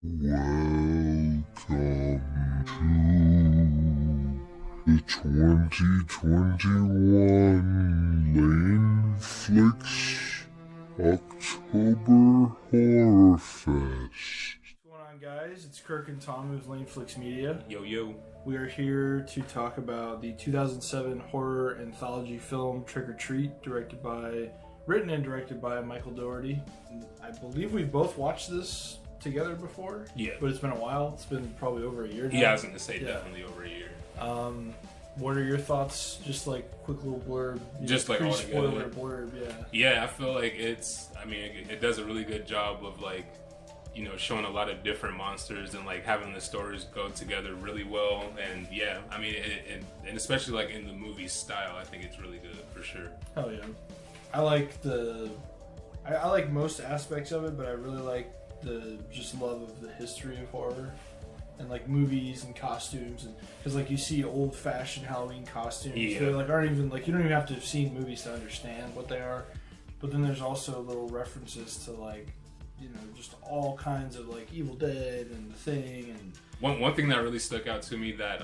Welcome to the 2021 Lane Flicks October Horror Fest. What's going on, guys? It's Kirk and Tommy with Lane Flicks Media. Yo, yo. We are here to talk about the 2007 horror anthology film Trick or Treat, written and directed by Michael Dougherty. I believe we've both watched this together before. Yeah. But it's been a while. It's been probably over a year now. Yeah, I was going to say definitely over a year. What are your thoughts? Just like quick little blurb. Just like all spoiler together. blurb, yeah. Yeah, I feel like it does a really good job of showing a lot of different monsters and like having the stories go together really well. And yeah, and especially like in the movie style, I think it's really good for sure. Hell yeah. I like I like most aspects of it, but I really like the just love of the history of horror and like movies and costumes, and because like you see old-fashioned Halloween costumes that like aren't even like, you don't even have to have seen movies to understand what they are, but then there's also little references to like, you know, just all kinds of like Evil Dead and The Thing. And one thing that really stuck out to me that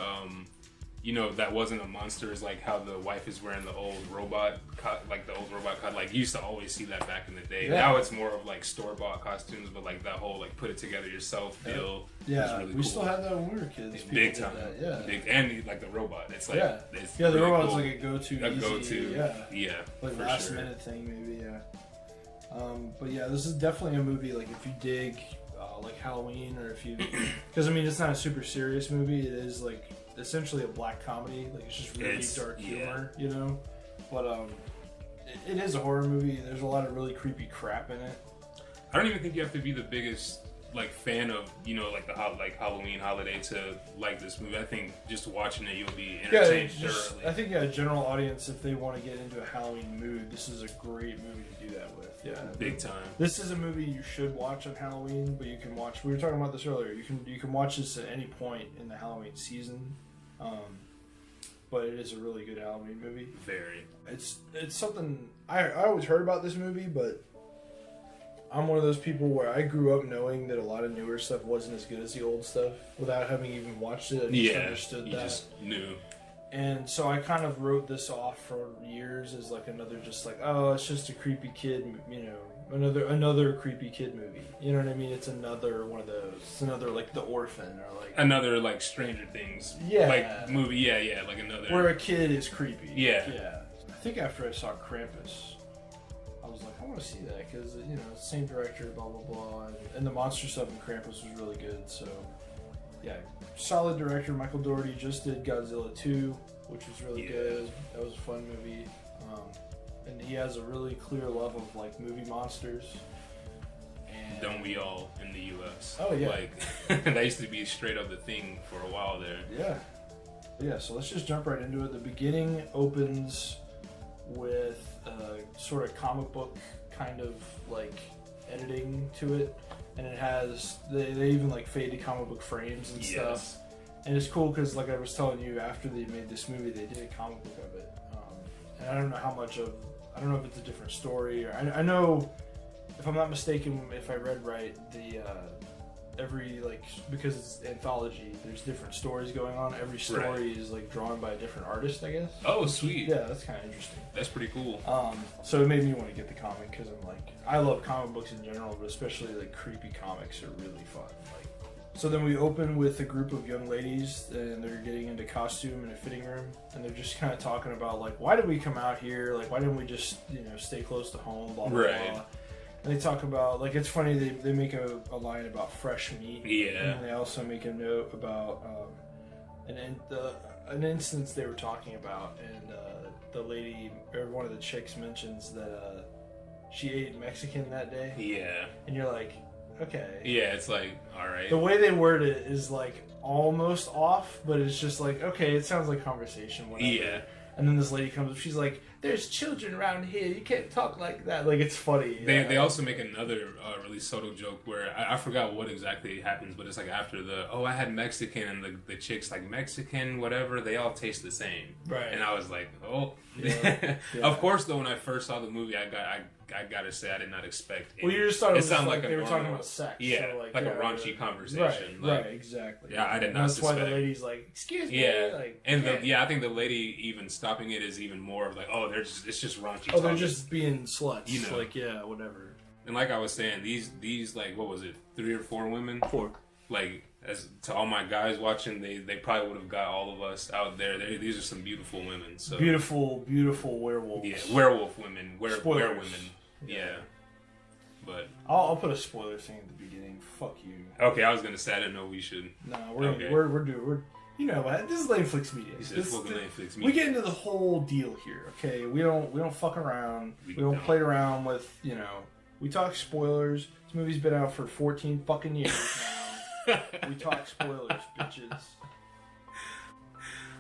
that wasn't a monster is like how the wife is wearing the old robot cut, like the old robot cut. Like you used to always see that back in the day. Yeah. Now it's more of like store-bought costumes, but like that whole like put it together yourself deal. Yeah, really we cool. still had that when we were kids. Big time. Yeah, big, and like the robot. It's like the really robot's cool. like a go-to. Yeah, like for last sure. minute thing maybe. Yeah. But yeah, this is definitely a movie like if you dig like Halloween, or if you, because I mean it's not a super serious movie. It is like essentially a black comedy. Like it's just really dark humor, you know. But it is a horror movie. There's a lot of really creepy crap in it. I don't even think you have to be the biggest like fan of like the Halloween holiday to like this movie. I think just watching it you'll be entertained thoroughly. I think a general audience, if they want to get into a Halloween mood, this is a great movie to do that with. Yeah, big time. This is a movie you should watch on Halloween, but you can watch. We were talking about this earlier. You can watch this at any point in the Halloween season. But it is a really good Halloween movie. Very. It's something I always heard about this movie, but I'm one of those people where I grew up knowing that a lot of newer stuff wasn't as good as the old stuff without having even watched it. I just understood that. You just knew. And so I kind of wrote this off for years as like another, just like, oh, it's just a creepy kid, you know, another creepy kid movie. You know what I mean? It's another one of those. It's another like The Orphan, or like another like Stranger Things. Yeah. Like movie. Yeah. Like another where a kid is creepy. Yeah. I think after I saw Krampus, I was like, I want to see that because, you know, same director, blah blah blah, and the monster stuff in Krampus was really good. So yeah, solid director. Michael Dougherty just did Godzilla 2, which was really good. That was a fun movie. And he has a really clear love of like movie monsters. And don't we all in the U.S.? Oh yeah. Like that used to be straight up the thing for a while there. Yeah. So let's just jump right into it. The beginning opens with a sort of comic book kind of like editing to it, and it has they even like fade to comic book frames and stuff. And it's cool because, like I was telling you, after they made this movie, they did a comic book of it. And I don't know how much of, I don't know if it's a different story, or I know, if I'm not mistaken, if I read right, the every, like, because it's anthology, there's different stories going on. Every story is like drawn by a different artist, I guess. Oh, sweet. Yeah, that's kind of interesting. That's pretty cool. So it made me want to get the comic because I'm like, I love comic books in general, but especially like creepy comics are really fun. Like, so then we open with a group of young ladies, and they're getting into costume in a fitting room, and they're just kind of talking about like, why did we come out here? Like, why didn't we just, you know, stay close to home? Blah blah blah. And they talk about, like, it's funny, they make a line about fresh meat. Yeah. And they also make a note about an instance they were talking about, and the lady, or one of the chicks, mentions that she ate Mexican that day. Yeah. And you're like, okay. Yeah, it's like, alright. The way they word it is like almost off, but it's just like, okay, it sounds like conversation, whatever. Yeah. And then this lady comes up, she's like, there's children around here, you can't talk like that. Like, it's funny. They also make another really subtle joke where, I forgot what exactly happens, but it's like after I had Mexican, and the chick's like, Mexican, whatever, they all taste the same. Right. And I was like, oh. Yeah. Of course, though, when I first saw the movie, I I gotta say I did not expect. Well, you just thought it was sounded like a they were normal, talking about sex. Yeah, so like a raunchy conversation. Right, like, right, exactly. Yeah, I did not That's suspect. why the lady's like, "Excuse me." Yeah, like, and I think the lady even stopping it is even more of like, oh, it's just raunchy. Oh, they're just being sluts. You know. Like, yeah, whatever. And like I was saying, these like, what was it, 3 or 4 women? 4. Like, as to all my guys watching, they probably would have got all of us out there. These are some beautiful women. So Beautiful, beautiful werewolves. yeah, werewolf women, Spoilers. women. Yeah. But I'll put a spoiler thing at the beginning. Fuck you. okay, I was gonna say I didn't know we should. No, Okay. we're you know what? This is Lameflix Media. He said fucking Netflix. We get into the whole deal here, okay? We don't fuck around. We don't play around with, you know. We talk spoilers. This movie's been out for 14 fucking years now. We talk spoilers, bitches.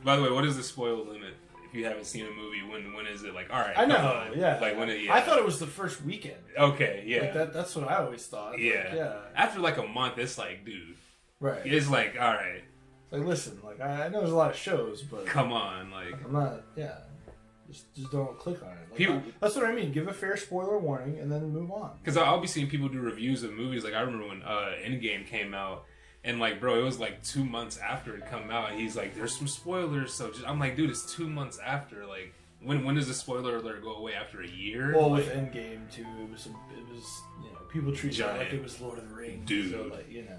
By the way, what is the spoil limit? If you haven't seen a movie, when is it like? All right, I know, come on. yeah. Like when it? Yeah. I thought it was the first weekend. Okay, yeah. Like that's what I always thought. Yeah. Like, yeah. After like a month, it's like, dude. Right. It's like, all right. Like, listen, like I know there's a lot of shows, but Come on, like. I'm not. Yeah. Just don't click on it. Like, People- that's what I mean. Give a fair spoiler warning and then move on. Because I'll be seeing people do reviews of movies. Like I remember when Endgame came out, and like, bro, it was like 2 months after it come out. And he's like, "There's some spoilers." So I'm like, dude, it's 2 months after. Like, when does the spoiler alert go away? After a year? Well, like, with Endgame too, it was you know, people treat it like it was Lord of the Rings, Dude. So like, you know,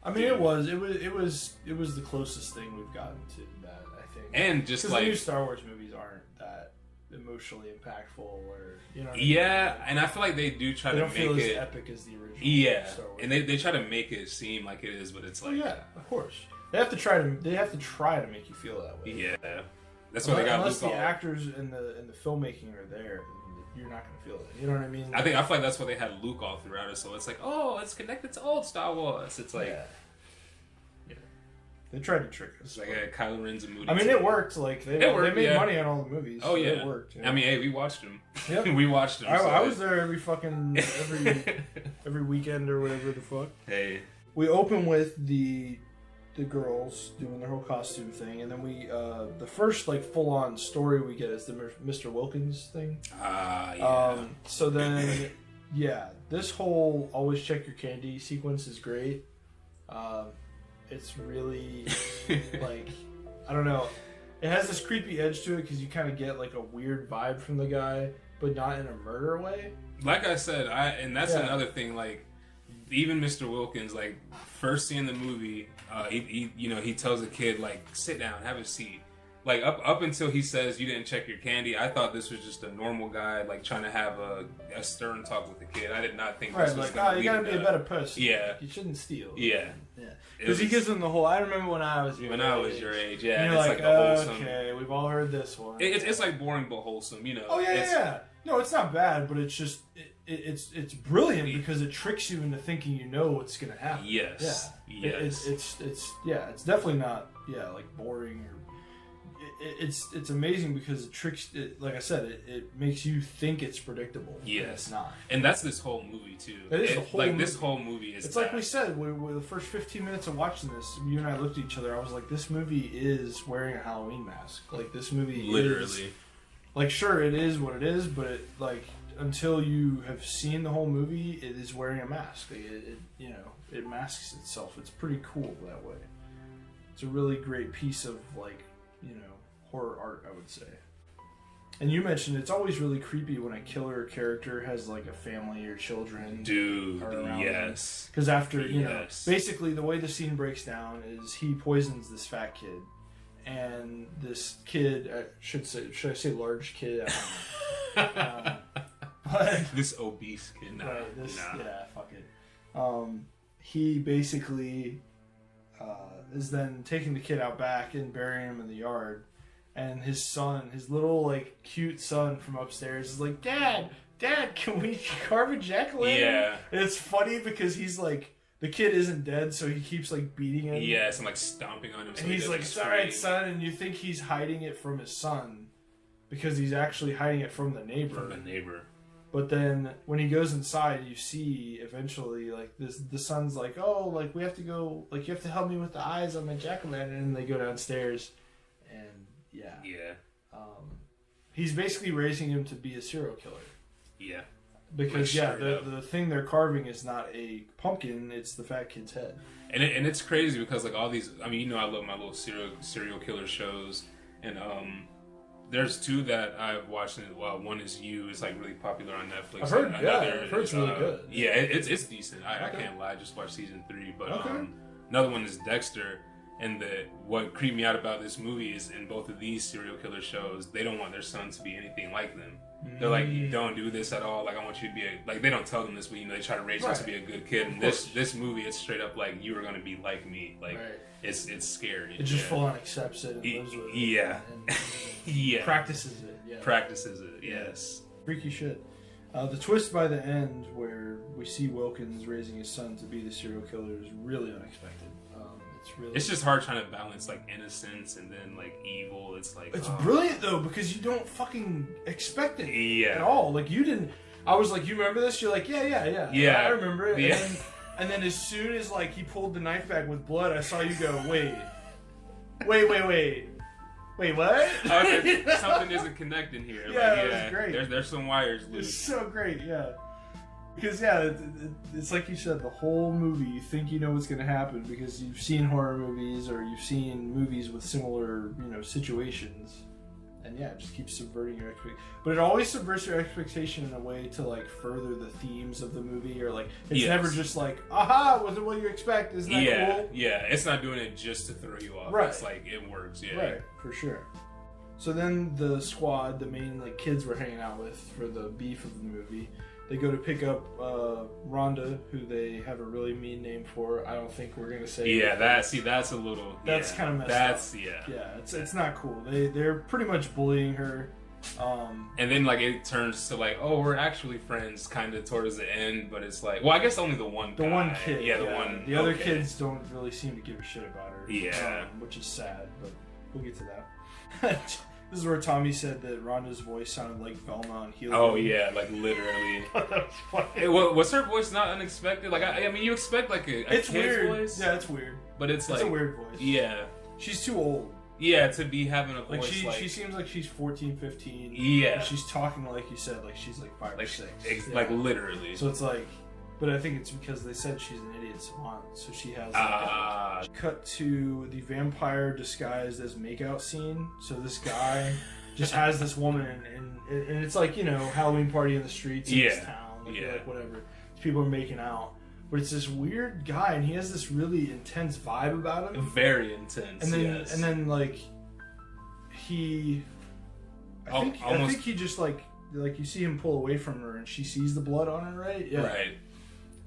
I mean, it was the closest thing we've gotten to that, I think. and just because like, the new Star Wars movies aren't that emotionally impactful, or you know, what I yeah, mean? and I feel like they do try They to don't feel make as it. epic as the original. Yeah, Star Wars. and they try to make it seem like it is, but it's Oh like, yeah, of course. They have to try to make you feel that way. yeah, that's why they got Unless Luke the all- actors and the filmmaking are there, you're not gonna feel it. You know what I mean? I feel like that's why they had Luke all throughout it. So it's like, oh, it's connected to old Star Wars. It's like, yeah. They tried to trick us. it's like a Kylo Ren's a Moody. I mean, it worked. Like they made yeah. money on all the movies. Oh so yeah, it worked. Yeah. I mean, hey, we watched them. Yep. We watched them. I was there every weekend or whatever the fuck. Hey, We open with the girls doing their whole costume thing, and then we the first like full on story we get is the Mr. Wilkins thing. yeah. So then, yeah, this whole always check your candy sequence is great. It's really like, I don't know, it has this creepy edge to it because you kind of get like a weird vibe from the guy, but not in a murder way. Like I said, and that's Yeah. another thing. Like, even Mr. Wilkins, like first seeing the movie, he tells the kid like, sit down, have a seat. Like up until he says you didn't check your candy, I thought this was just a normal guy like trying to have a stern talk with the kid. I did not think Right, this was like, gonna you gotta be a better person. Yeah. You shouldn't steal. Yeah. Yeah. It Because he was- gives them the whole, I remember when I was your age, yeah. And you're it's like, a wholesome. okay, we've all heard this one. It's like boring but wholesome, you know. Oh yeah, It's- yeah. No, it's not bad, but it's just it's brilliant because it tricks you into thinking you know what's gonna happen. Yes. Yeah. Yes. It's definitely not like boring or. It's amazing because it tricks. Like I said, it makes you think it's predictable. and Yes. it's not. And that's this whole movie too. It is the whole like movie. this whole movie is. It's like we said, with the first 15 minutes of watching this, you and I looked at each other. I was like, this movie is wearing a Halloween mask. Like this movie is literally. like, sure, it is what it is, but it, like, until you have seen the whole movie, it is wearing a mask. Like, it masks itself. It's pretty cool that way. It's a really great piece of, like, horror art, I would say. And you mentioned it's always really creepy when a killer character has, like, a family or children. Dude, are around yes. Because after, Yes. basically the way the scene breaks down is he poisons this fat kid. And this kid, should I say large kid? I don't know. But, This obese kid. Nah, right, nah. yeah, fuck it. He basically is then taking the kid out back and burying him in the yard. And his son, his little, like, cute son from upstairs is like, Dad, can we carve a jack-o'-lantern? Yeah. And it's funny because he's like, the kid isn't dead, so he keeps, like, beating him. Yes, I'm like stomping on him. So And he's he like, doesn't it's alright, scream. son. And you think he's hiding it from his son because he's actually hiding it from the neighbor. From the neighbor. But then when he goes inside, you see eventually, like, the son's like, oh, like, we have to go, like, you have to help me with the eyes on my jack-o'-lantern. And they go downstairs, and yeah. Yeah. He's basically raising him to be a serial killer. Yeah. Because the thing they're carving is not a pumpkin; it's the fat kid's head. And it's crazy because like all these, I mean, you know, I love my little serial killer shows, and there's two that I've watched. Well, one is You. It's like really popular on Netflix. I've heard it's really good. Yeah, it's decent. I can't lie. I just watched season 3, but another one is Dexter. And what creeped me out about this movie is in both of these serial killer shows, they don't want their son to be anything like them. They're like, you don't do this at all. Like, I want you to be like, they don't tell them this, but you know, they try to raise you to be a good kid. And this movie, it's straight up like, you are going to be like me. Like, it's scary. It just full on accepts it and lives with it. Yeah. And practices it. Yeah. Practices it, yes. Freaky shit. The twist by the end, where we see Wilkins raising his son to be the serial killer, is really unexpected. It's just hard trying to balance like innocence and then like evil. It's like it's brilliant though, because you don't fucking expect it at all. Like you didn't. I was like, you remember this? You're like, yeah. I remember it. Yeah. And then as soon as like he pulled the knife back with blood, I saw you go, wait, what? Something isn't connecting here. Yeah, like, it was great. There's some wires loose. It's so great, yeah. Because it's like you said, the whole movie, you think you know what's going to happen because you've seen horror movies or you've seen movies with similar, situations, and it just keeps subverting your expectation. But it always subverts your expectation in a way to like further the themes of the movie, or like it's never just like, aha, wasn't what you expect. Isn't that cool? Yeah, it's not doing it just to throw you off. Right. It's like it works. Yeah, right, for sure. So then the squad, the main like kids we're hanging out with for the beef of the movie. They go to pick up Rhonda, who they have a really mean name for. I don't think we're gonna say. Yeah, that's a little. That's kind of messed up. Yeah, it's not cool. They're pretty much bullying her. And then like it turns to like, oh, we're actually friends, kind of towards the end. But it's like, well, I guess only the one guy. The one kid. Yeah, the one. The other kids don't really seem to give a shit about her. Yeah, which is sad, but we'll get to that. This is where Tommy said that Rhonda's voice sounded like Velma on Helium. Oh yeah, like literally. That was funny. Was her voice not unexpected? Like I mean, you expect like a it's kid's weird. voice. Yeah, it's weird. But it's like a weird voice. Yeah. She's too old. Yeah, to be having a voice she seems like she's 14, 15. Yeah. And she's talking like you said, like she's like 5 or 6. Like literally. So it's like, but I think it's because they said she's an idiot savant, so she has cut to the vampire disguised as makeout scene. So this guy just has this woman, and it's like, Halloween party in the streets in this town, like whatever. People are making out, but it's this weird guy, and he has this really intense vibe about him. Very intense. And then like I think he just like you see him pull away from her, and she sees the blood on her, right? Yeah. Right.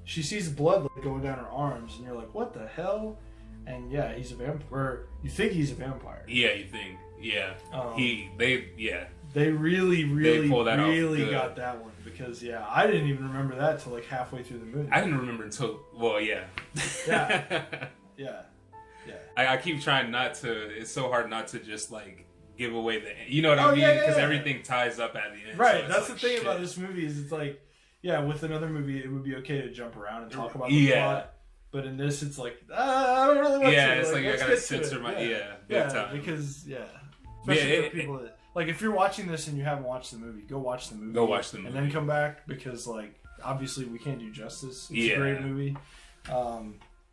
She sees blood going down her arms, and you're like, what the hell? And he's a vampire. You think he's a vampire. Yeah, you think. Yeah. They really pull that off got that one, because I didn't even remember that till like halfway through the movie. I didn't remember until yeah. I keep trying not to. It's so hard not to just like give away the end. You know what I mean? Because everything ties up at the end. Right. So that's like, the thing about this movie is it's like, with another movie it would be okay to jump around and talk about the plot. But in this, it's like, I don't really want to. Yeah, it's like I gotta censor my big time. Because especially for people that, like, if you're watching this and you haven't watched the movie, go watch the movie. And then come back, because like obviously we can't do justice. It's a great movie,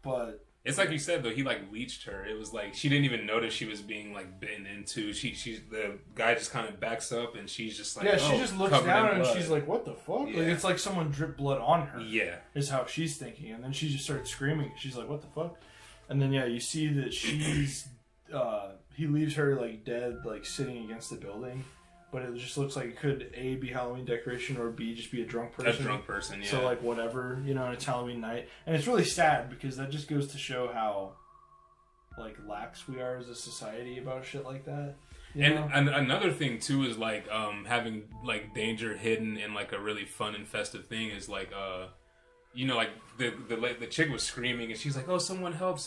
but it's like you said though, he like leeched her. It was like she didn't even notice she was being like bitten into. The guy just kind of backs up, and she's just like, she just looks down and she's like, what the fuck? Like, it's like someone dripped blood on her. Yeah, is how she's thinking, and then she just starts screaming. She's like, what the fuck? And then you see that she's he leaves her like dead, like sitting against the building. But it just looks like it could A, be Halloween decoration, or B, just be a drunk person. A drunk person, yeah. So like whatever, and it's Halloween night. And it's really sad, because that just goes to show how like lax we are as a society about shit like that. And another thing too is like having like danger hidden in like a really fun and festive thing is like like the chick was screaming and she's like, oh, someone help,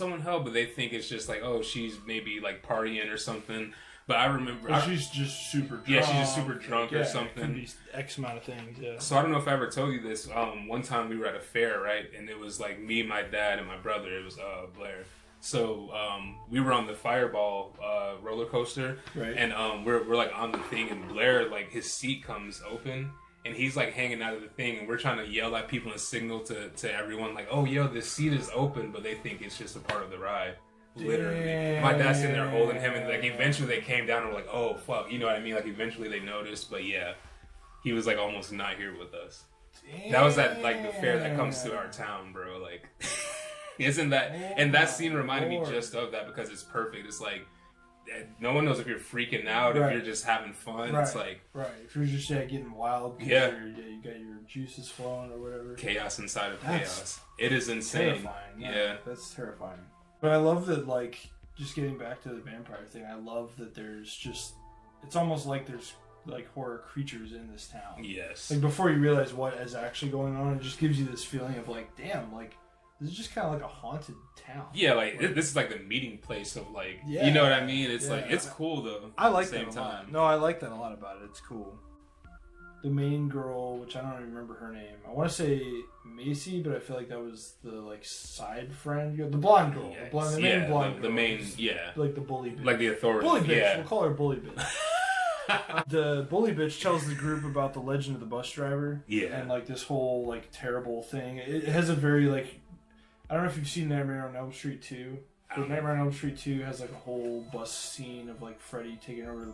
but they think it's just like, oh, she's maybe like partying or something. But I remember she's just super drunk. Yeah, she's just super drunk or something. Could be X amount of things. Yeah. So I don't know if I ever told you this. One time we were at a fair, right, and it was like me, my dad, and my brother. It was Blair. So we were on the Fireball roller coaster, right? And we're like on the thing, and Blair, like his seat comes open, and he's like hanging out of the thing, and we're trying to yell at people and signal to everyone like, oh yo, this seat is open, but they think it's just a part of the ride. Literally. Damn. My dad's sitting there holding him, and like eventually they came down and were like, oh fuck, you know what I mean? Like eventually they noticed, but yeah, he was like almost not here with us. Damn. That was at like the fair that comes to our town, bro. Like, isn't that? And that scene reminded me just of that because it's perfect. It's like no one knows if you're freaking out, if you're just having fun. It's like if you're just getting wild, you got your juices flowing or whatever. Chaos inside of chaos. It is insane. Terrifying. Yeah, that's terrifying. But I love that, like, just getting back to the vampire thing. I love that there's just, it's almost like there's like horror creatures in this town. Yes. Like before you realize what is actually going on, it just gives you this feeling of like, damn, like this is just kind of like a haunted town. Yeah, like this is like the meeting place of like, you know what I mean? It's like it's cool though. I like at the same that a lot. time. No, I like that a lot about it. It's cool. The main girl, which I don't even remember her name. I want to say Macy, but I feel like that was the like side friend, the blonde girl, the main blonde girl, the main, like the bully bitch, like the authority, bully bitch. We'll call her bully bitch. The bully bitch tells the group about the legend of the bus driver, and like this whole like terrible thing. It has a very like, I don't know if you've seen Nightmare on Elm Street 2. But Nightmare on Elm Street 2 has like a whole bus scene of like Freddy taking over,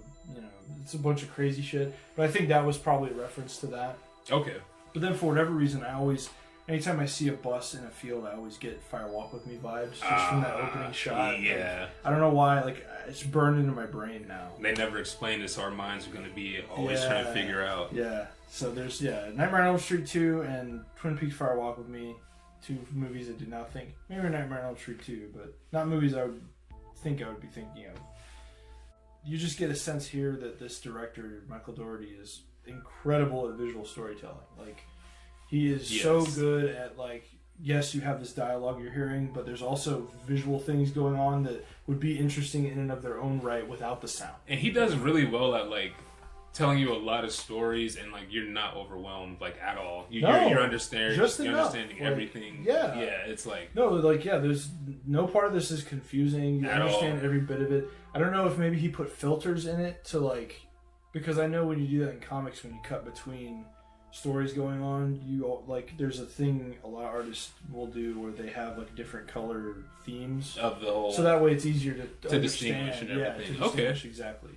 it's a bunch of crazy shit. But I think that was probably a reference to that. Okay. But then for whatever reason, anytime I see a bus in a field, I always get Fire Walk With Me vibes just from that opening shot. Yeah. Like, I don't know why, like it's burned into my brain now. They never explained it, so our minds are going to be always trying to figure out. Yeah. So there's, Nightmare on Elm Street 2 and Twin Peaks Fire Walk With Me. Two movies I did not think, maybe Nightmare on Elm Street 2, but not movies I would think I would be thinking of. You just get a sense here that this director, Michael Dougherty, is incredible at visual storytelling. Like, he is so good at, like, yes, you have this dialogue you're hearing, but there's also visual things going on that would be interesting in and of their own right without the sound. And he does really well at, like, telling you a lot of stories, and like you're not overwhelmed like at all. You're understanding, everything. It's like there's no part of this is confusing. You understand every bit of it. I don't know if maybe he put filters in it to like, because I know when you do that in comics, when you cut between stories going on, you like there's a thing a lot of artists will do where they have like different color themes of the whole, so that way it's easier to distinguish and everything. Exactly.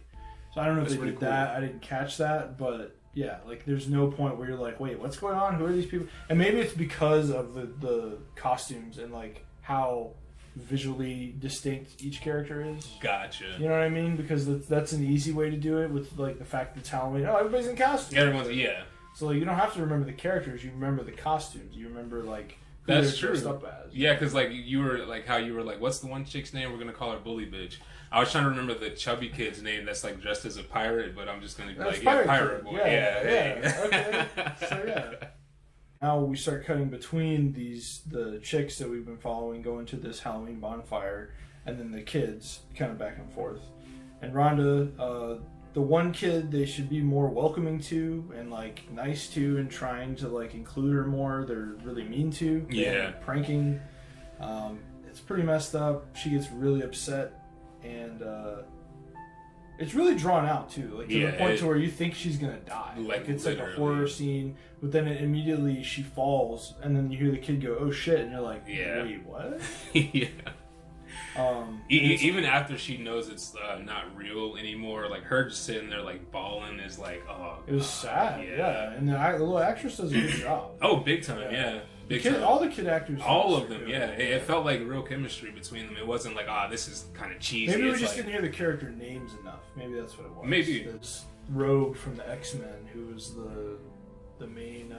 So I don't know if they did that. I didn't catch that, but yeah, like there's no point where you're like, wait, what's going on? Who are these people? And maybe it's because of the costumes and like how visually distinct each character is. Gotcha. You know what I mean? Because that's an easy way to do it with like the fact that it's Halloween. Oh, everybody's in costumes. Everyone's So like you don't have to remember the characters. You remember the costumes. You remember like who that's they're true. dressed up as. Yeah, because like you were like how you were like, what's the one chick's name? We're gonna call her Bully Bitch. I was trying to remember the chubby kid's name that's like dressed as a pirate, but I'm just gonna be like, Pirate Boy. Yeah. Okay. So now we start cutting between the chicks that we've been following going to this Halloween bonfire, and then the kids kind of back and forth. And Rhonda, the one kid they should be more welcoming to and like nice to and trying to like include her more. They're really mean to. Pranking. It's pretty messed up. She gets really upset. And it's really drawn out too, like to the point to where you think she's gonna die. Like it's like a horror scene, but then immediately she falls, and then you hear the kid go, "Oh shit!" and you're like, "Wait, what?" Even after she knows it's not real anymore, like her just sitting there like bawling is like, oh. It was sad, and the little actress does a good job. Oh, big time, yeah. All the kid actors. All of them, It felt like real chemistry between them. It wasn't like, this is kind of cheesy. Maybe we just didn't hear the character names enough. Maybe that's what it was. Maybe. This Rogue from the X-Men, who was the main...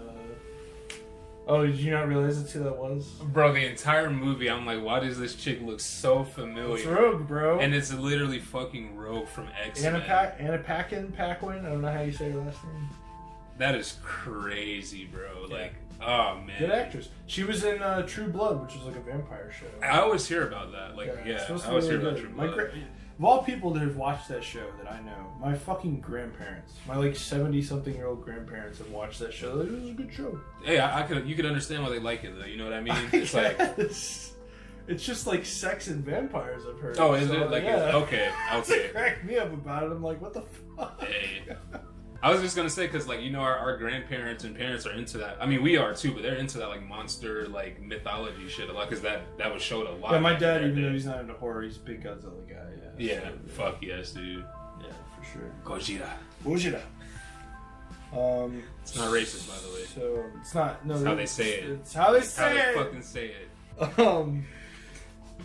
Oh, did you not realize that's who that was? Bro, the entire movie, I'm like, why does this chick look so familiar? It's Rogue, bro. And it's literally fucking Rogue from X-Men. Anna Paquin? I don't know how you say her last name. That is crazy, bro. Like, oh, man. Good actress. She was in True Blood, which was like a vampire show. I always hear about that. Like, I always hear about True Blood. Of all people that have watched that show that I know, my fucking grandparents, my like 70-something-year-old grandparents have watched that show. It was a good show. Hey, you could understand why they like it, though. You know what I mean? It's like... It's just like sex and vampires, I've heard. Oh, is it? Like, okay. It cracked me up about it. I'm like, what the fuck? Hey. I was just gonna say, because like, you know, our grandparents and parents are into that. I mean, we are too, but they're into that like monster, like mythology shit a lot, because that was showed a lot. Yeah, my dad, even though he's not into horror, he's a big Godzilla guy. Yeah, so, fuck yes, dude. Yeah, for sure. Gojira. It's not racist, by the way. So it's not. No, it's how they say it. It's how they say it. Fucking say it.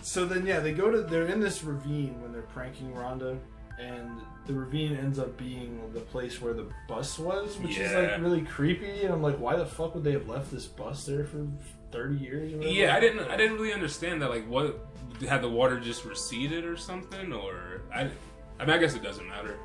So then, yeah, they're in this ravine when they're pranking Rhonda, and the ravine ends up being the place where the bus was, which is like really creepy. And I'm like, why the fuck would they have left this bus there for 30 years? Or whatever? Yeah, I didn't really understand that. Like, what had the water just receded or something, or I mean, I guess it doesn't matter.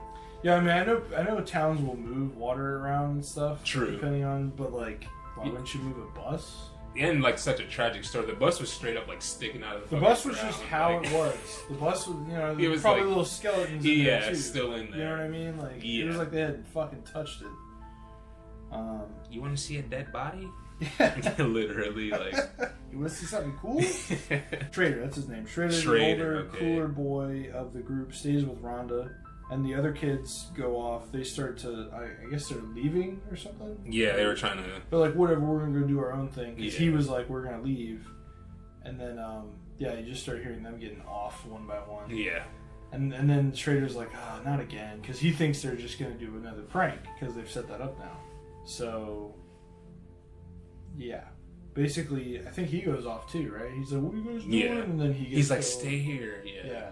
Yeah, I mean, I know towns will move water around and stuff. True. Depending on, but like, why wouldn't you move a bus? And like such a tragic story. The bus was straight up like sticking out of the. The bus was ground. just how like, it was. The bus was, you know, there was like, probably little skeletons. In there too. Still in there. You know what I mean? Like, it was like they hadn't fucking touched it. You want to see a dead body? Yeah. Literally, like. You want to see something cool? Schrader, that's his name. Schrader, the older, cooler boy of the group, stays with Rhonda. And the other kids go off. They start to, I guess they're leaving or something. Yeah, they were trying to. They're like, whatever, we're gonna go do our own thing. Because he was like, we're gonna leave. And then, yeah, you just start hearing them getting off one by one. Yeah. And then Schrader's like, not again, because he thinks they're just gonna do another prank because they've set that up now. So, yeah, basically, I think he goes off too, right? He's like, what are you guys doing? Yeah. And then he's like, stay here. Yeah.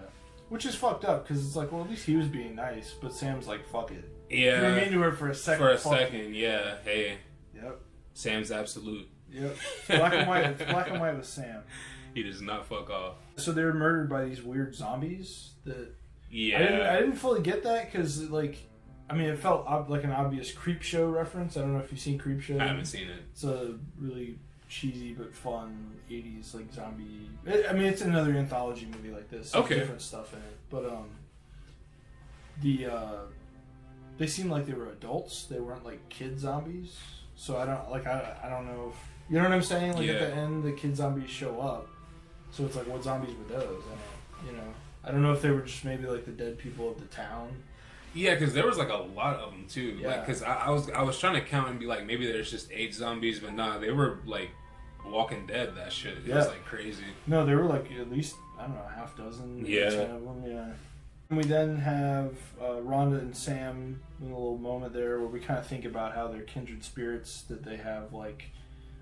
Which is fucked up, because it's like, well, at least he was being nice, but Sam's like, fuck it. Yeah. You're mean to her for a second. For a second, yeah. Hey. Yep. Sam's absolute. Yep. It's black and white. It's black and white with Sam. He does not fuck off. So they were murdered by these weird zombies that... Yeah. I didn't fully get that, because, like, I mean, it felt like an obvious Creep Show reference. I don't know if you've seen Creep Show. I haven't seen it. It's a really cheesy but fun 80s like zombie. I mean, it's another anthology movie like this. There's different stuff in it, but they seemed like they were adults. They weren't like kid zombies. So I don't know if you know what I'm saying. Like at the end, the kid zombies show up. So it's like, what zombies were those? I don't know if they were just maybe like the dead people of the town. Yeah, because there was like a lot of them too. Yeah. Like, because I was trying to count and be like, maybe there's just 8 zombies, but nah, they were like Walking Dead. That shit. It was like crazy. No, there were like at least, I don't know, a half dozen. 10 of them. Yeah. And we then have Rhonda and Sam in a little moment there where we kind of think about how they're kindred spirits, that they have like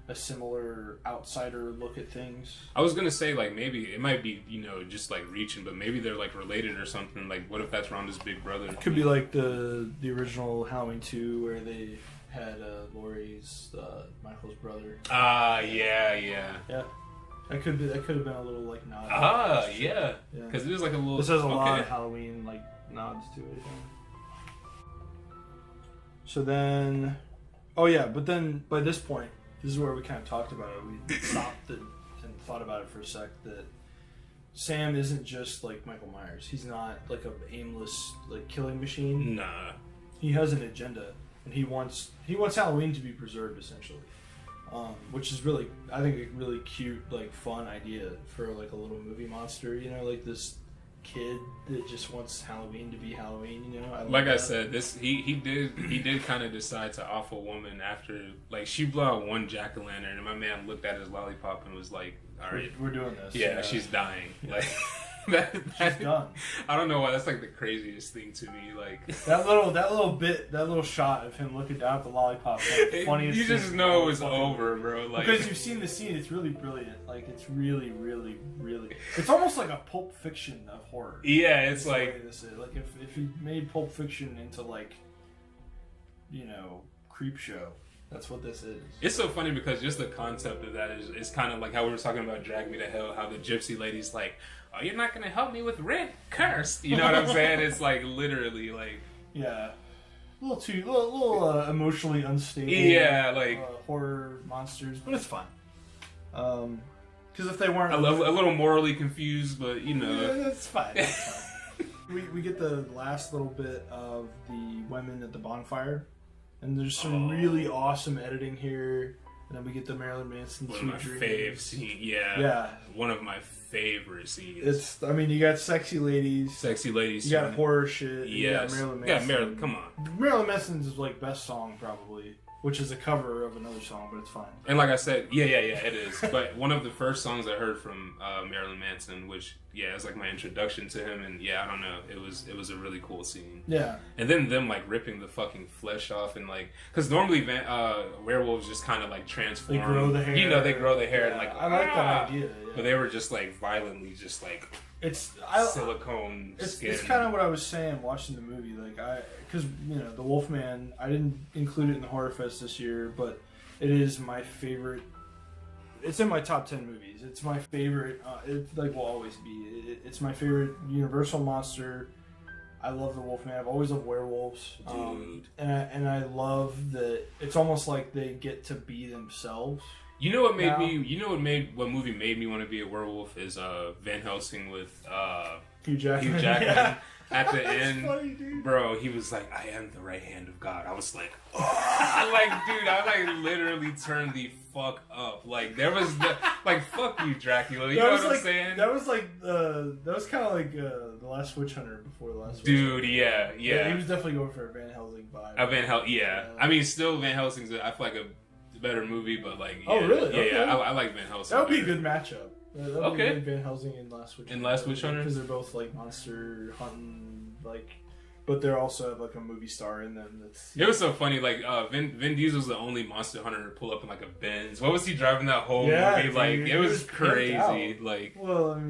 a similar outsider look at things. I was gonna say like maybe it might be, you know, just like reaching, but maybe they're like related or something. Like, what if that's Rhonda's big brother? It could be like the original Halloween 2 where they had Laurie's Michael's brother. Yeah. That could have been a little like nod. Yeah. Because it was like a little. This has a lot of Halloween like nods to it. So then, but then by this point, this is where we kind of talked about it. We stopped and thought about it for a sec. That Sam isn't just like Michael Myers. He's not like an aimless like killing machine. Nah. He has an agenda, and he wants Halloween to be preserved essentially. Which is really, I think, a really cute, like, fun idea for like a little movie monster. You know, like this kid that just wants Halloween to be Halloween. You know, I said, this he did kind of decide to off a woman after like she blew out one jack-o'-lantern, and my man looked at his lollipop and was like, "All right, we're doing this." Yeah, she's dying. Like. She's done. I don't know why that's like the craziest thing to me. Like that little shot of him looking down at the lollipop. Like, funniest. You just know it was over, bro. Like because you've seen the scene. It's really brilliant. Like it's really, really, really. It's almost like a Pulp Fiction of horror. Yeah, it's like this is. Like if he made Pulp Fiction into like, you know, Creep Show. That's what this is. It's so funny because just the concept of that is kind of like how we were talking about Drag Me to Hell, how the gypsy lady's like, oh, you're not going to help me with rent? Cursed. You know what I'm saying? It's like literally like... Yeah. A little emotionally unstable. Yeah, like... horror monsters, but it's fine. Because if they weren't... a little morally confused, but you know... Yeah, that's fine. We get the last little bit of the women at the bonfire. And there's some really awesome editing here. And then we get the Marilyn Manson One of my fave scenes. Yeah. One of my favorite scenes. You got sexy ladies. You got horror shit. Yes. You got Marilyn Manson. Yeah, Marilyn, come on. Marilyn Manson's best song probably, which is a cover of another song, but it's fine. And like I said, yeah, it is. But one of the first songs I heard from Marilyn Manson, which is like my introduction to him, and I don't know, it was a really cool scene. Yeah. And then them like ripping the fucking flesh off and like, because normally werewolves just kind of like transform. They grow the hair. They grow the hair and like. I like that idea. Yeah. But they were just like violently, just like silicone skin. It's kind of what I was saying watching the movie, because the Wolfman, I didn't include it in the HorrorFest this year, but it is my favorite. It's in my top 10 movies. It's my favorite. It will always be. It's my favorite Universal monster. I love the Wolfman. I've always loved werewolves, dude. And I love that it's almost like they get to be themselves. You know what made me? You know what movie made me want to be a werewolf is Van Helsing with Hugh Jackman. Yeah. At the end, funny, dude. Bro, he was like, "I am the right hand of God." I was like, "Oh!" I literally turned the fuck up. Like there was "Fuck you, Dracula." You know what I'm saying? That was kind of like the Last Witch Hunter before the Last. Dude, Witch yeah. He was definitely going for a Van Helsing vibe. Yeah. I mean, still Van Helsing's I feel like a better movie, but like. Yeah, oh really? Yeah, okay. I like Van Helsing. That would be a good matchup. Okay. Be Van Helsing and Last Witch Hunter. In Last Witch Hunter? Because they're both like monster hunting, but they also have like a movie star in them. It was so funny. Like Vin Diesel's the only monster hunter to pull up in like a Benz. What was he driving that whole movie? Dude, like it was crazy. Like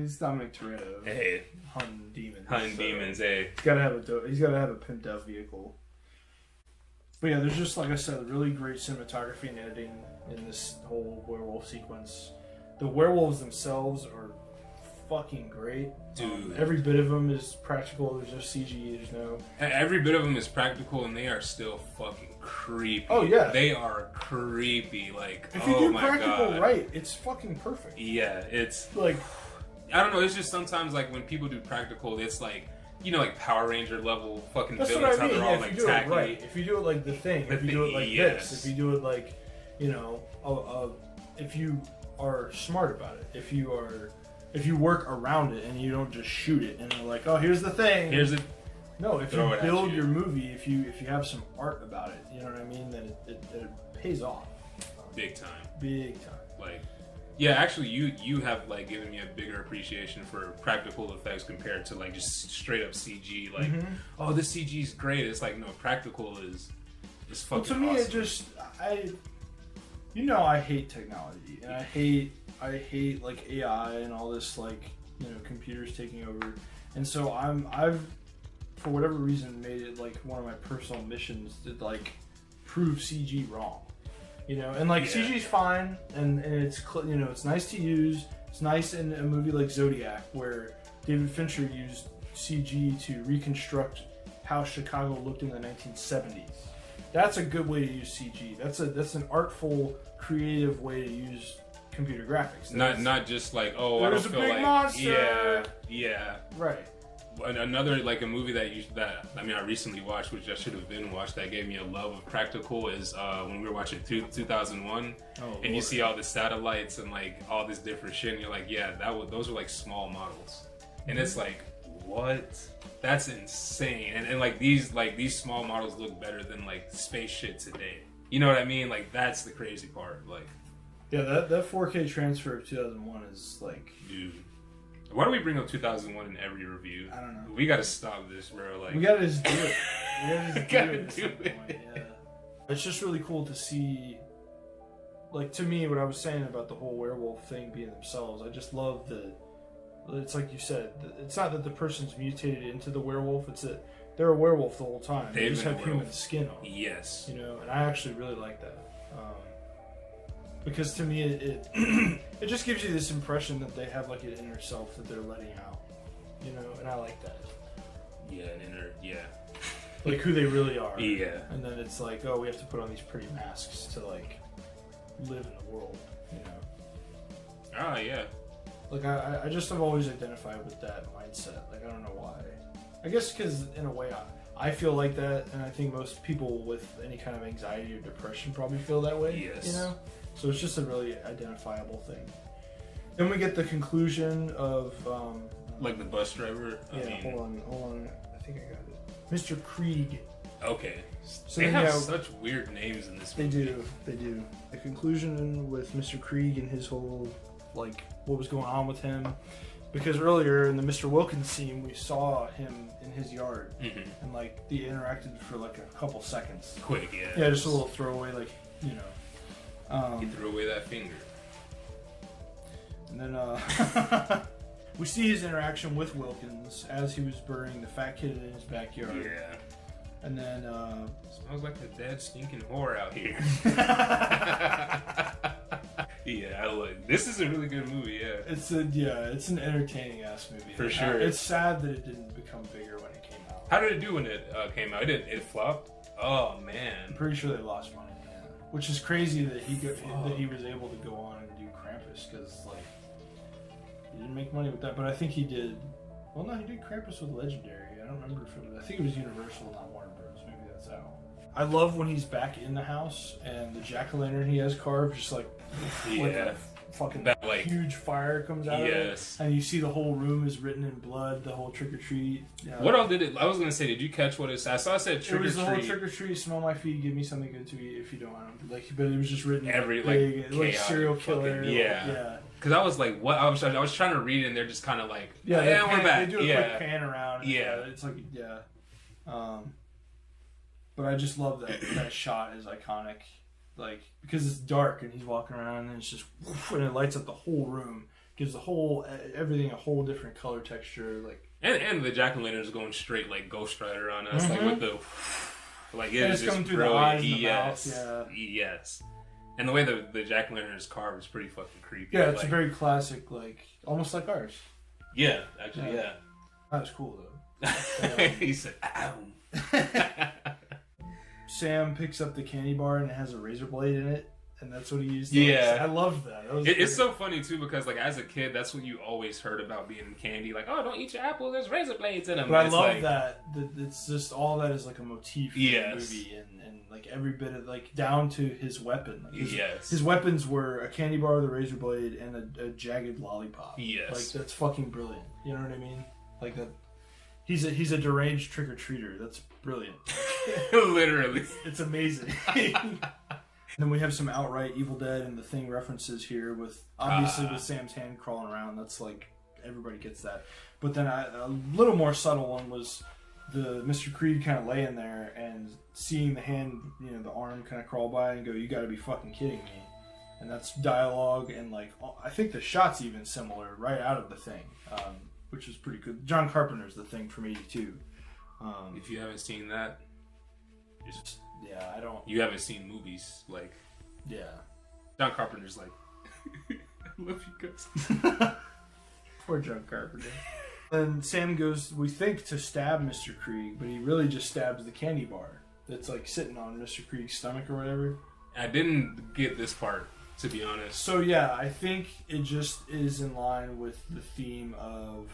he's Dominic Toretto. Hey, hunting demons. Hey, he's got to have a pimped out vehicle. But yeah, there's just like I said, really great cinematography and editing in this whole werewolf sequence. The werewolves themselves are fucking great, dude. Every bit of them is practical. There's no CG. There's no. Every bit of them is practical, and they are still fucking creepy. Oh yeah, they are creepy. Like if you do practical right, it's fucking perfect. Yeah, it's like I don't know. It's just sometimes like when people do practical, it's like. Like Power Ranger level fucking villains. How they're all like tacky. Right. If you do it like The Thing, if you do it like this, if you do it like, if you are smart about it, if you work around it and you don't just shoot it and they're like, oh, here's the thing. Here's it. No, if you build your movie, if you have some art about it, you know what I mean, then it pays off. Big time. Like. Yeah, actually, you have like given me a bigger appreciation for practical effects compared to like just straight up CG. Like, oh, this CG is great. It's like no, practical is fucking. To me, awesome. I hate technology and I hate like AI and all this like computers taking over. And so I've for whatever reason made it like one of my personal missions to like prove CG wrong. And like CG's fine, and it's it's nice to use. It's nice in a movie like Zodiac, where David Fincher used CG to reconstruct how Chicago looked in the 1970s. That's a good way to use CG. That's an artful, creative way to use computer graphics. Not just like I don't feel like monster. Yeah. Right. Another like a movie that I recently watched, which I should have been watched, that gave me a love of practical is when we were watching 2001, and you see all the satellites and like all this different shit, and you're like, yeah, those were like small models, and it's like, what? That's insane, and like these small models look better than like space shit today. You know what I mean? Like that's the crazy part. Like, yeah, that 4K transfer of 2001 is like, dude. Why do we bring up 2001 in every review? I don't know. We gotta stop this, bro. Like we gotta just do it. We gotta do it. Yeah. It's just really cool to see. Like to me, what I was saying about the whole werewolf thing being themselves, I just love that. It's like you said. It's not that the person's mutated into the werewolf. It's that they're a werewolf the whole time. They just have human skin on. Yes. And I actually really like that. Because to me, it it just gives you this impression that they have like an inner self that they're letting out, and I like that. Yeah, an inner, like who they really are. Yeah. And then it's like, oh, we have to put on these pretty masks to like live in the world, Ah, yeah. Like I just have always identified with that mindset. Like I don't know why. I guess because in a way I feel like that, and I think most people with any kind of anxiety or depression probably feel that way. Yes. So it's just a really identifiable thing. Then we get the conclusion of like the bus driver. Hold on. I think I got it. Mr. Krieg. Okay. So they have such weird names in this movie. They do. The conclusion with Mr. Krieg and his whole, like, what was going on with him. Because earlier in the Mr. Wilkins scene, we saw him in his yard. Mm-hmm. And, like, they interacted for, like, a couple seconds. Quick, yeah. Yeah, just a little throwaway, like, you know. He threw away that finger. And then, we see his interaction with Wilkins as he was burying the fat kid in his backyard. Yeah. And then, smells like a dead stinking whore out here. Yeah, this is a really good movie, yeah. It's an entertaining ass movie. For sure. It's sad that it didn't become bigger when it came out. How did it do when it came out? It flopped? Oh, man. I'm pretty sure they lost money, yeah. Which is crazy that he was able to go on and do Krampus, because, like, he didn't make money with that, but I think he did. Well, no, he did Krampus with Legendary. I don't remember if it was. I think it was Universal, not Warner Bros. Maybe that's how. I love when he's back in the house and the jack-o'-lantern he has carved, just like a fucking huge fire comes out of it, and you see the whole room is written in blood. The whole trick or treat. What all did it? I was gonna say, did you catch what it said? I saw it said trick or treat. It was the whole trick or treat. Smell my feet. Give me something good to eat. If you don't, I don't like. But it was just written big, like serial killer. Yeah. Because I was like, what? I was trying to read it, and they're just kind of like, we're back. They do a quick pan around. And, it's like, but I just love that shot is iconic, like, because it's dark and he's walking around and it's just, and it lights up the whole room, gives everything a whole different color texture, like. And the jack-o'-lantern is going straight like Ghost Rider on us, like with the, like it is just through the eyes and the mouth, yes. And the way the jack-o'-lantern is carved is pretty fucking creepy. Yeah, it's a very classic, like, almost like ours. Yeah, actually, yeah. That was cool, though. He said, ow. Sam picks up the candy bar and it has a razor blade in it, and that's what he used. Yeah. I love that. It's so funny, too, because, like, as a kid, that's what you always heard about being candy. Like, oh, don't eat your apple, there's razor blades in them. But I love that. It's just, all that is, like, a motif in the movie, and like, every bit of, like, down to his weapon. Like, his weapons were a candy bar, the razor blade, and a jagged lollipop. Yes. Like, that's fucking brilliant. You know what I mean? Like, that. He's a deranged trick-or-treater. That's brilliant. Literally. It's amazing. And then we have some outright Evil Dead and The Thing references here, with obviously with Sam's hand crawling around. That's like, everybody gets that. But then a little more subtle one was the Mr. Creed kind of laying there and seeing the hand, the arm kind of crawl by and go, "You got to be fucking kidding me." And that's dialogue, and like, I think the shot's even similar right out of The Thing, which is pretty good. John Carpenter's The Thing from '82. If you haven't seen that, I don't. You haven't seen movies, like. Yeah. John Carpenter's like, I love you guys. Poor John Carpenter. And Sam goes, we think, to stab Mr. Krieg, but he really just stabs the candy bar that's like sitting on Mr. Krieg's stomach or whatever. I didn't get this part, to be honest. So yeah, I think it just is in line with the theme of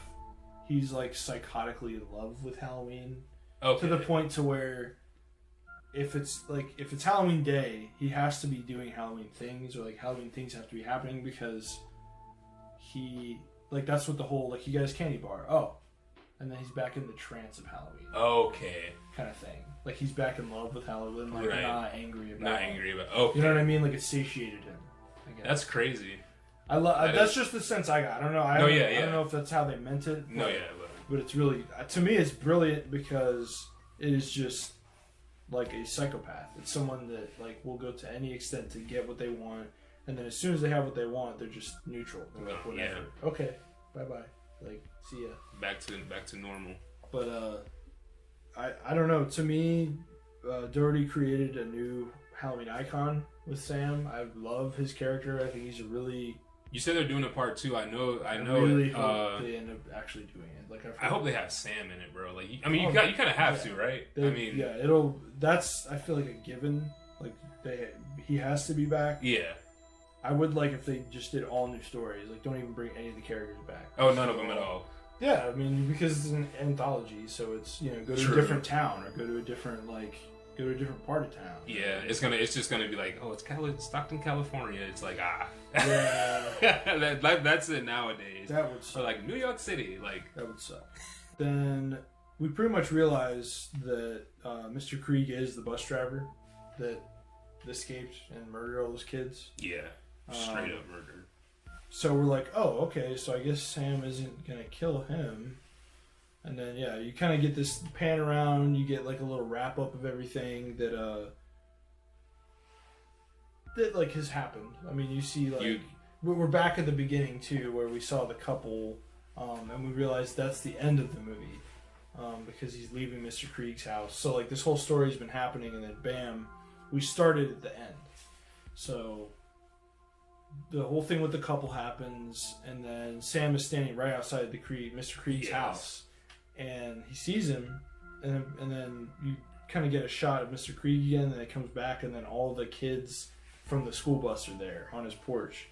he's like psychotically in love with Halloween. Okay. To the point to where if it's Halloween Day, he has to be doing Halloween things, or like Halloween things have to be happening because he, like, that's what the whole, like, he got his candy bar. Oh. And then he's back in the trance of Halloween. Okay. Kind of thing. Like, he's back in love with Halloween, like, not angry about it. Okay. You know what I mean? Like, it satiated him, I guess. That's crazy. That's just the sense I got. I don't know. I don't know if that's how they meant it. But it's really, to me, it's brilliant because it is just like a psychopath. It's someone that, like, will go to any extent to get what they want, and then as soon as they have what they want, they're just neutral. They're like, whatever. Yeah. Okay, bye. Like, see ya. Back to normal. But I don't know. To me, Dougherty created a new Halloween icon with Sam. I love his character. I think he's a really. You said they're doing a part 2. I know. I really hope they end up actually doing it. Like, I hope they have Sam in it, bro. Like, I mean, you kind of have to, right? That's, I feel like, a given. Like, he has to be back. Yeah. I would like if they just did all new stories. Like, don't even bring any of the characters back. Oh, none of them at all. Yeah, I mean, because it's an anthology, so it's, go to a different town or go to a different, like, go to a different part of town. Yeah, it's just gonna be like, oh, it's Stockton, California. It's like, Yeah. that's it nowadays. That would suck. Or like New York City, like that would suck. Then we pretty much realize that Mr. Krieg is the bus driver that escaped and murdered all those kids. Yeah, straight up murdered. So we're like, oh, okay, so I guess Sam isn't gonna kill him. And then yeah, you kind of get this pan around. You get like a little wrap up of everything that like has happened. I mean, you see like we're back at the beginning too, where we saw the couple, and we realized that's the end of the movie because he's leaving Mr. Krieg's house. So like this whole story's been happening, and then bam, we started at the end. So the whole thing with the couple happens, and then Sam is standing right outside Mr. Krieg's house. And he sees him, and then you kind of get a shot of Mr. Krieg again, and it comes back, and then all the kids from the school bus are there on his porch.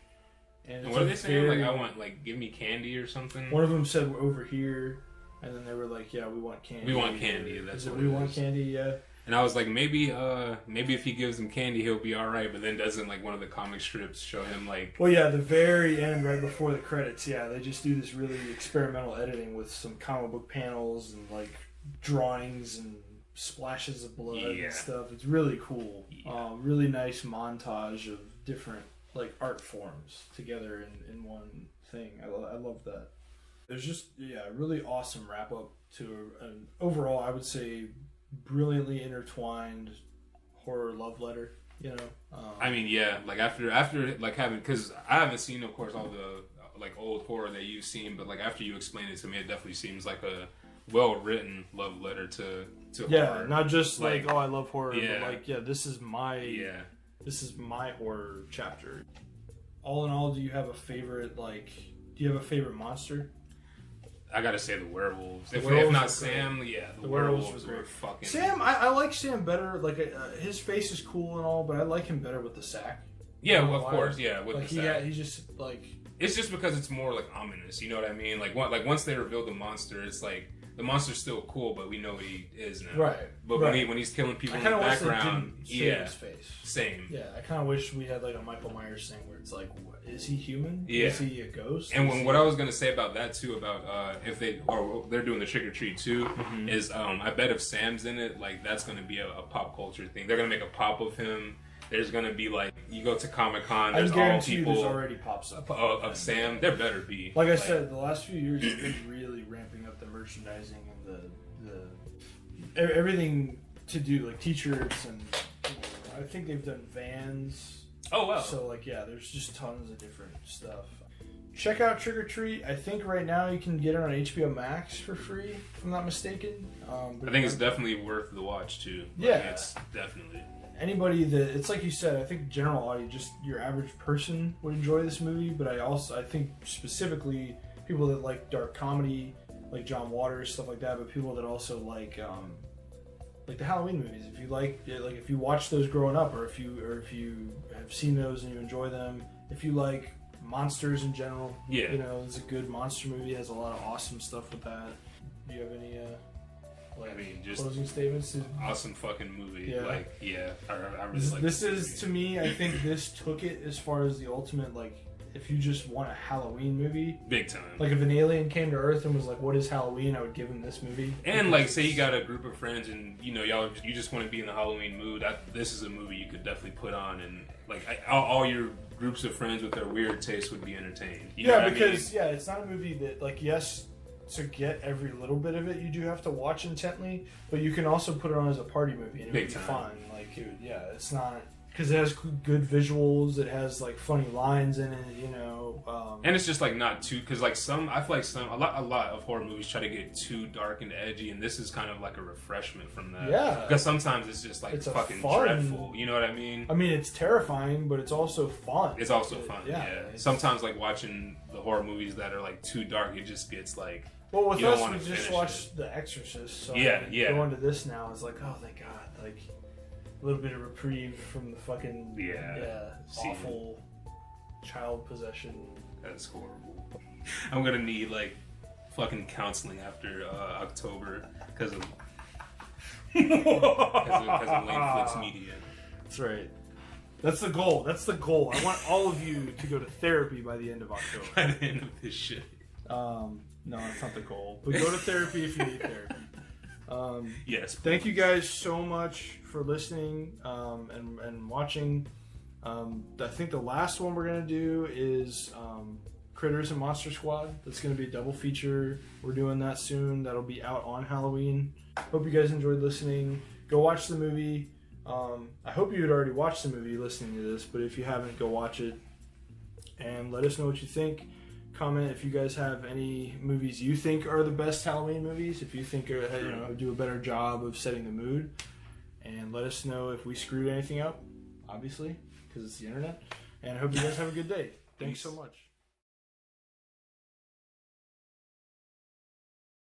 And what are they saying? Like, I want, like, give me candy or something? One of them said, we're over here, and then they were like, yeah, we want candy. We want candy, that's what we want candy, yeah. And I was like, maybe if he gives him candy, he'll be alright, but then doesn't, like, one of the comic strips show him, like... Well, yeah, the very end, right before the credits, yeah, they just do this really experimental editing with some comic book panels and, like, drawings and splashes of blood and stuff. It's really cool. Yeah. Really nice montage of different, like, art forms together in one thing. I love that. There's just, a really awesome wrap-up to an overall, I would say, brilliantly intertwined horror love letter, you know. I mean, yeah, like after like having, because I haven't seen, of course, all the like old horror that you've seen, but like after you explain it to me, it definitely seems like a well written love letter to horror. Not just like oh, I love horror, but like this is my horror chapter. All in all, do you have a favorite monster? I gotta say the werewolves. If not Sam, the werewolves were fucking... Sam, I like Sam better. Like, his face is cool and all, but I like him better with the sack. Yeah, well, of course, with like, the sack. He's just, like... It's just because it's more, like, ominous, you know what I mean? Like once they reveal the monster, it's like... The monster's still cool, but we know what he is now. Right. But when he's killing people in the background... his face. Same. Yeah, I kind of wish we had, like, a Michael Myers thing where it's like, is he human? Yeah. Is he a ghost? And what I was gonna say about that too, about if they're doing the trick or treat too, is I bet if Sam's in it, like that's gonna be a pop culture thing. They're gonna make a pop of him. There's gonna be like you go to Comic-Con, there's all people there's already pops up of Sam. There better be. Like I said, the last few years have been really ramping up the merchandising and the everything to do, like t-shirts, and I think they've done Vans. Oh wow! So like there's just tons of different stuff. Check out Trick or Treat. I think right now you can get it on HBO Max for free, if I'm not mistaken. I think it's definitely worth the watch too. It's definitely anybody that it's like you said. I think general audience, just your average person would enjoy this movie. But I think specifically people that like dark comedy, like John Waters, stuff like that. But people that also like the Halloween movies, if you if you watch those growing up, or if you have seen those and you enjoy them, if you like monsters in general, it's a good monster movie. It has a lot of awesome stuff with that. Do you have any just closing statements? Awesome fucking movie. Yeah. I really like this is to me. I think this took it as far as the ultimate. Like, if you just want a Halloween movie, big time. Like if an alien came to Earth and was like, "What is Halloween?" I would give him this movie. And like, say you got a group of friends and you just want to be in the Halloween mood. This is a movie you could definitely put on, and like all your groups of friends with their weird tastes would be entertained. You know because it's not a movie that like to get every little bit of it, you do have to watch intently, but you can also put it on as a party movie and it would be fun. Like, it's not. Because it has good visuals, it has like funny lines in it, and it's just like not too. Because like I feel like a lot of horror movies try to get too dark and edgy, and this is kind of like a refreshment from that. Yeah. Because sometimes it's just like fucking dreadful. You know what I mean? I mean, it's terrifying, but it's also fun. It's also fun. Yeah. Sometimes like watching the horror movies that are like too dark, it just gets like. Well, with us, we just watched The Exorcist. So going to this now is like, oh, thank God, like. A little bit of reprieve from the fucking awful child possession. That's horrible. I'm gonna need like fucking counseling after October because of Because of Lane Flicks Media. That's right. That's the goal. That's the goal. I want all of you to go to therapy by the end of October. By the end of this shit. No, that's not the goal. But go to therapy if you need therapy. Yes. Thank you guys so much for listening and watching. I think the last one we're going to do is Critters and Monster Squad. That's going to be a double feature. We're doing that soon. That'll be out on Halloween. Hope you guys enjoyed listening. Go watch the movie. I hope you had already watched the movie listening to this, but if you haven't, go watch it. And let us know what you think. Comment if you guys have any movies you think are the best Halloween movies. If you think do a better job of setting the mood. And let us know if we screwed anything up, obviously, because it's the internet. And I hope you guys have a good day. Thanks so much.